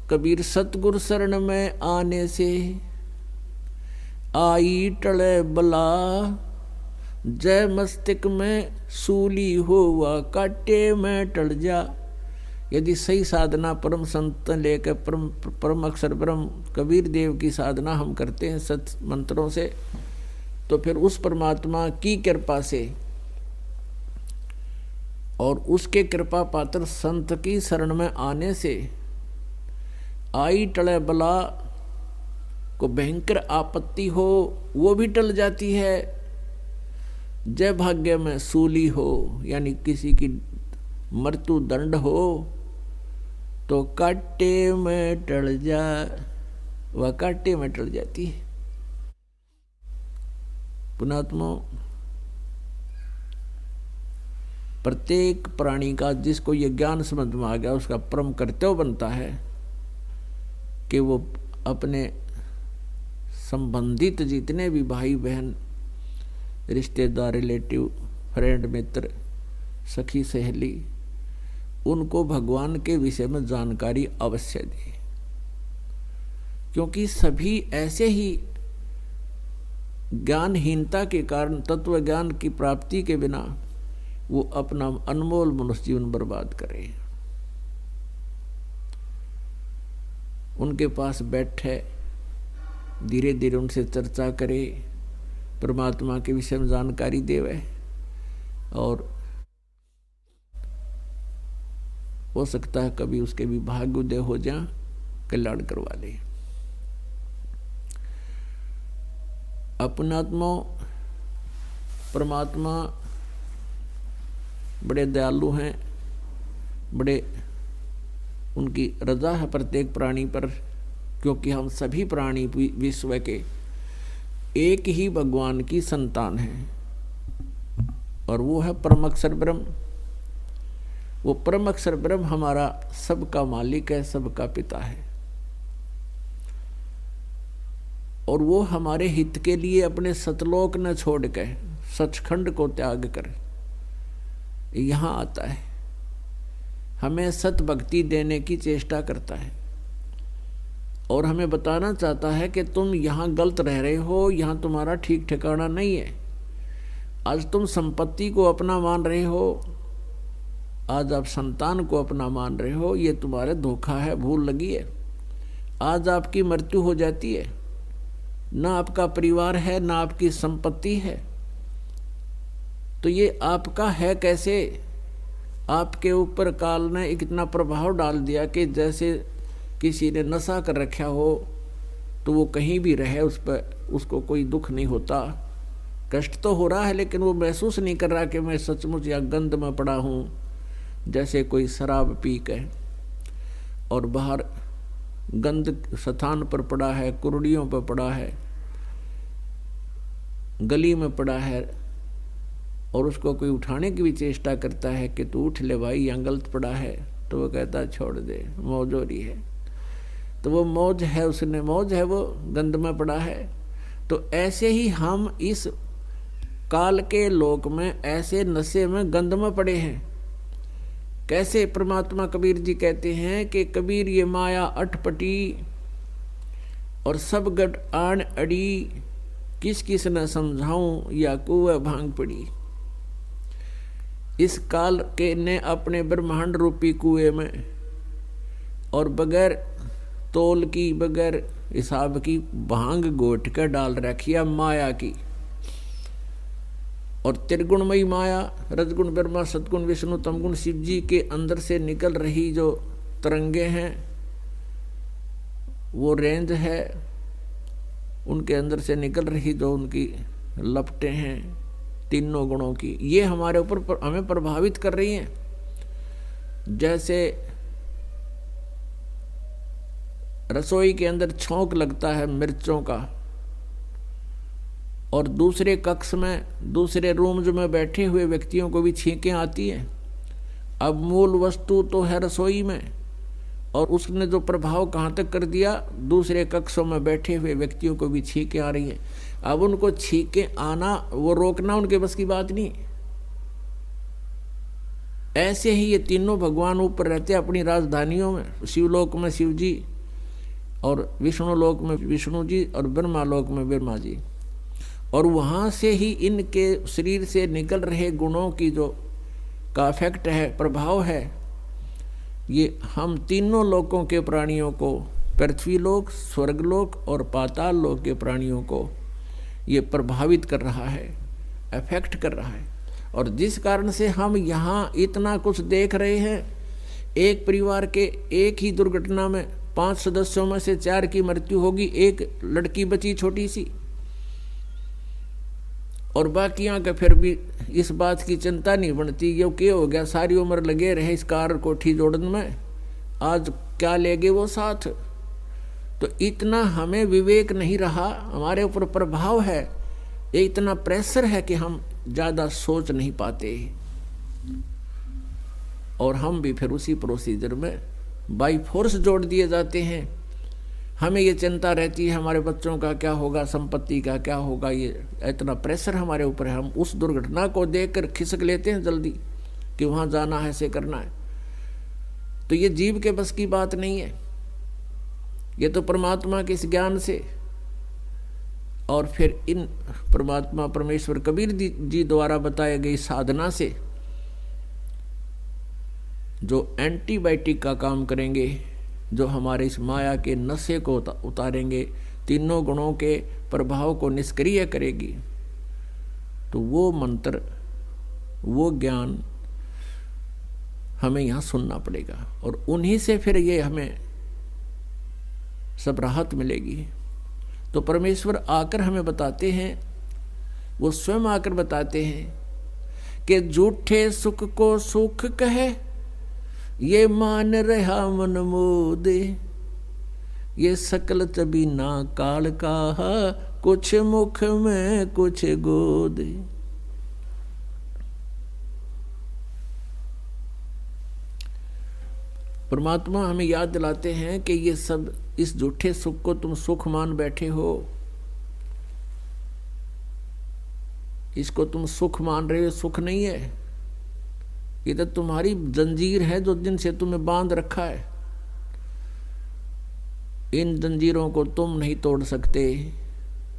कबीर सतगुर शरण में आने से आई टले बला, जय मस्तिष्क में सूली हुआ काटे में टल जा। यदि सही साधना परम संत लेकर परम अक्षर ब्रह्म कबीर देव की साधना हम करते हैं सत मंत्रों से, तो फिर उस परमात्मा की कृपा से और उसके कृपा पात्र संत की शरण में आने से आई टले बला को भयंकर आपत्ति हो वो भी टल जाती है। जय भाग्य में सूली हो यानी किसी की मृत्यु दंड हो तो काटे में टल जा, वह काटे में टल जाती है। पुणात्मा, प्रत्येक प्राणी का जिसको ये ज्ञान समझ में आ गया उसका परम कर्तव्य बनता है कि वो अपने संबंधित जितने भी भाई बहन रिश्तेदार रिलेटिव फ्रेंड मित्र सखी सहेली उनको भगवान के विषय में जानकारी अवश्य दे, क्योंकि सभी ऐसे ही ज्ञानहीनता के कारण तत्व ज्ञान की प्राप्ति के बिना वो अपना अनमोल मनुष्य जीवन बर्बाद करे। उनके पास बैठे धीरे धीरे उनसे चर्चा करे, परमात्मा के विषय में जानकारी देवे और हो सकता है कभी उसके भी भाग्य उदय हो जा, कल्याण करवा ले। अपनात्मा परमात्मा बड़े दयालु हैं, बड़े उनकी रजा है प्रत्येक प्राणी पर, क्योंकि हम सभी प्राणी विश्व के एक ही भगवान की संतान हैं और वो है परम अक्षर ब्रह्म। वो परम अक्षर ब्रह्म हमारा सबका मालिक है, सबका पिता है और वो हमारे हित के लिए अपने सतलोक न छोड़ के सचखंड को त्याग कर यहाँ आता है, हमें सत भक्ति देने की चेष्टा करता है और हमें बताना चाहता है कि तुम यहाँ गलत रह रहे हो, यहाँ तुम्हारा ठीक ठिकाना नहीं है। आज तुम संपत्ति को अपना मान रहे हो, आज आप संतान को अपना मान रहे हो, ये तुम्हारे धोखा है, भूल लगी है। आज आपकी मृत्यु हो जाती है, ना आपका परिवार है ना आपकी संपत्ति है, तो ये आपका है कैसे? आपके ऊपर काल ने इतना प्रभाव डाल दिया कि जैसे किसी ने नशा कर रखा हो तो वो कहीं भी रहे उस पर उसको कोई दुख नहीं होता। कष्ट तो हो रहा है लेकिन वो महसूस नहीं कर रहा कि मैं सचमुच या गंध में पड़ा हूँ। जैसे कोई शराब पी के और बाहर गंद स्थान पर पड़ा है, कुर्डियों पर पड़ा है, गली में पड़ा है और उसको कोई उठाने की भी चेष्टा करता है कि तू उठ ले भाई, यहाँ गलत पड़ा है, तो वो कहता है छोड़ दे, मौज हो रही है। तो वो मौज है, उसने मौज है, वो गंद में पड़ा है। तो ऐसे ही हम इस काल के लोक में ऐसे नशे में गंद में पड़े हैं। कैसे? परमात्मा कबीर जी कहते हैं कि कबीर ये माया अटपटी और सब गट आन अड़ी, किस किस न समझाऊं या कुएं भांग पड़ी। इस काल के ने अपने ब्रह्मांड रूपी कुएं में और बगैर तोल की बगैर हिसाब की भांग गोट कर डाल रखी है माया की। और त्रिगुणमयी माया, रजगुण ब्रह्मा, सतगुण विष्णु, तमगुण शिव जी के अंदर से निकल रही जो तरंगे हैं, वो रेंज है, उनके अंदर से निकल रही जो उनकी लपटें हैं तीनों गुणों की, ये हमारे ऊपर हमें प्रभावित कर रही हैं। जैसे रसोई के अंदर छौंक लगता है मिर्चों का और दूसरे कक्ष में, दूसरे रूम्स में बैठे हुए व्यक्तियों को भी छींकें आती हैं। अब मूल वस्तु तो है रसोई में और उसने जो प्रभाव कहाँ तक कर दिया, दूसरे कक्षों में बैठे हुए व्यक्तियों को भी छींकें आ रही हैं। अब उनको छींकें आना, वो रोकना उनके बस की बात नहीं। ऐसे ही ये तीनों भगवान ऊपर रहते अपनी राजधानियों में, शिवलोक में शिव जी और विष्णु लोक में विष्णु जी और ब्रह्मा लोक में ब्रह्मा जी। और वहाँ से ही इनके शरीर से निकल रहे गुणों की जो का इफेक्ट है, प्रभाव है, ये हम तीनों लोकों के प्राणियों को, पृथ्वी लोक, स्वर्गलोक और पाताल लोक के प्राणियों को ये प्रभावित कर रहा है, अफेक्ट कर रहा है। और जिस कारण से हम यहाँ इतना कुछ देख रहे हैं, एक परिवार के एक ही दुर्घटना में 5 सदस्यों में से 4 की मृत्यु होगी, एक लड़की बची छोटी सी, और बाकियां का फिर भी इस बात की चिंता नहीं बनती, ये क्या हो गया, सारी उम्र लगे रहे इस कार कोठी जोड़ने में, आज क्या ले गए वो साथ। तो इतना हमें विवेक नहीं रहा, हमारे ऊपर प्रभाव है, ये इतना प्रेशर है कि हम ज़्यादा सोच नहीं पाते, और हम भी फिर उसी प्रोसीजर में बाई फोर्स जोड़ दिए जाते हैं। हमें ये चिंता रहती है हमारे बच्चों का क्या होगा, संपत्ति का क्या होगा, ये इतना प्रेशर हमारे ऊपर है। हम उस दुर्घटना को देखकर खिसक लेते हैं जल्दी कि वहाँ जाना है, ऐसे करना है। तो ये जीव के बस की बात नहीं है, ये तो परमात्मा के इस ज्ञान से और फिर इन परमात्मा परमेश्वर कबीर जी द्वारा बताए गई साधना से जो एंटीबायोटिक का काम करेंगे, जो हमारे इस माया के नशे को उतारेंगे, तीनों गुणों के प्रभाव को निष्क्रिय करेगी। तो वो मंत्र, वो ज्ञान हमें यहाँ सुनना पड़ेगा, और उन्हीं से फिर ये हमें सब राहत मिलेगी। तो परमेश्वर आकर हमें बताते हैं, वो स्वयं आकर बताते हैं कि झूठे सुख को सुख कहे, ये मान रहा मन मोदे, ये सकल चबीना काल का, कुछ मुख में कुछ गोदे। परमात्मा हमें याद दिलाते हैं कि ये सब, इस झूठे सुख को तुम सुख मान बैठे हो, इसको तुम सुख मान रहे हो, सुख नहीं है, ये तो तुम्हारी जंजीर है जो जिनसे तुम्हें बांध रखा है। इन जंजीरों को तुम नहीं तोड़ सकते।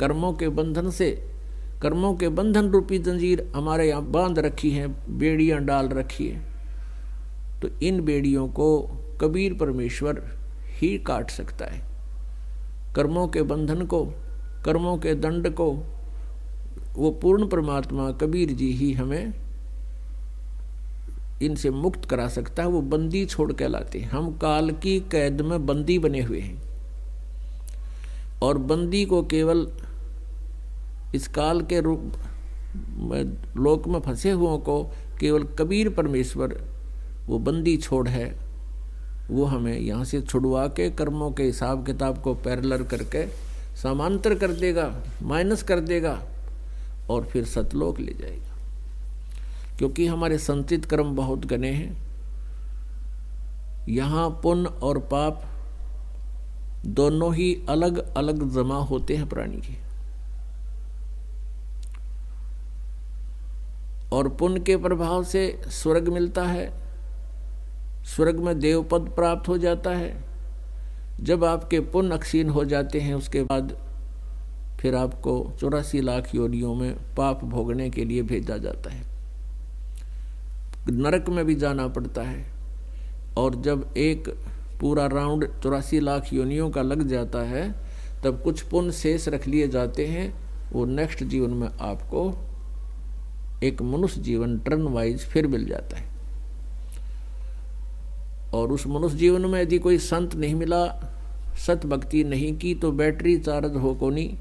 कर्मों के बंधन से, कर्मों के बंधन रूपी जंजीर हमारे यहाँ बांध रखी है, बेड़ियां डाल रखी है। तो इन बेड़ियों को कबीर परमेश्वर ही काट सकता है। कर्मों के बंधन को, कर्मों के दंड को वो पूर्ण परमात्मा कबीर जी ही हमें इनसे मुक्त करा सकता है। वो बंदी छोड़ के लाते हैं। हम काल की कैद में बंदी बने हुए हैं, और बंदी को केवल इस काल के रूप में लोक में फंसे हुओं को केवल कबीर परमेश्वर वो बंदी छोड़ है। वो हमें यहाँ से छुड़वा के कर्मों के हिसाब किताब को पैरेलल करके समांतर कर देगा, माइनस कर देगा, और फिर सतलोक ले जाएगा। क्योंकि हमारे संचित कर्म बहुत घने हैं। यहाँ पुण्य और पाप दोनों ही अलग अलग जमा होते हैं प्राणी के। और पुण्य के प्रभाव से स्वर्ग मिलता है, स्वर्ग में देवपद प्राप्त हो जाता है। जब आपके पुण्य अक्षीण हो जाते हैं, उसके बाद फिर आपको 84 लाख योनियों में पाप भोगने के लिए भेजा जाता है, नरक में भी जाना पड़ता है। और जब एक पूरा राउंड 84 लाख योनियों का लग जाता है, तब कुछ पुण्य शेष रख लिए जाते हैं। वो नेक्स्ट जीवन में आपको एक मनुष्य जीवन टर्न वाइज फिर मिल जाता है। और उस मनुष्य जीवन में यदि कोई संत नहीं मिला, सत भक्ति नहीं की, तो बैटरी चार्ज हो को नहीं,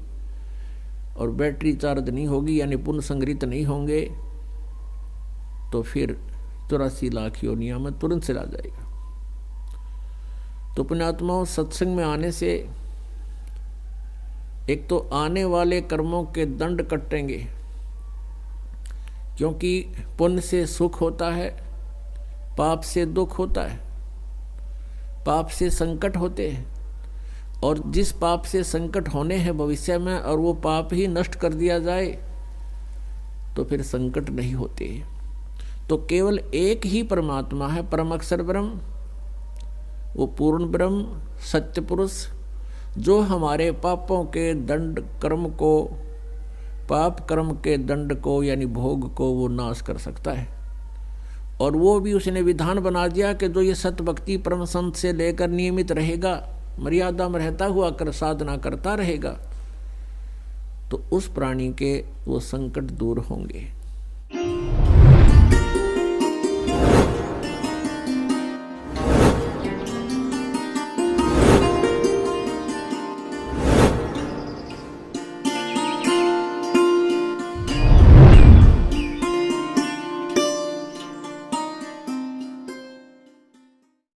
और बैटरी चार्ज नहीं होगी यानी पुण्य संग्रहित नहीं होंगे, तो फिर 84 लाख योनिया में तुरंत चला जाएगा। तो पुण्यात्माओं, सत्संग में आने से एक तो आने वाले कर्मों के दंड कटेंगे, क्योंकि पुण्य से सुख होता है, पाप से दुख होता है, पाप से संकट होते हैं। और जिस पाप से संकट होने हैं भविष्य में, और वो पाप ही नष्ट कर दिया जाए, तो फिर संकट नहीं होते। तो केवल एक ही परमात्मा है, परम अक्षर ब्रह्म, वो पूर्ण ब्रह्म, सत्य पुरुष, जो हमारे पापों के दंड कर्म को, पाप कर्म के दंड को यानी भोग को वो नाश कर सकता है। और वो भी उसने विधान बना दिया कि जो ये सत भक्ति परम संत से लेकर नियमित रहेगा, मर्यादा में रहता हुआ कर साधना करता रहेगा, तो उस प्राणी के वो संकट दूर होंगे।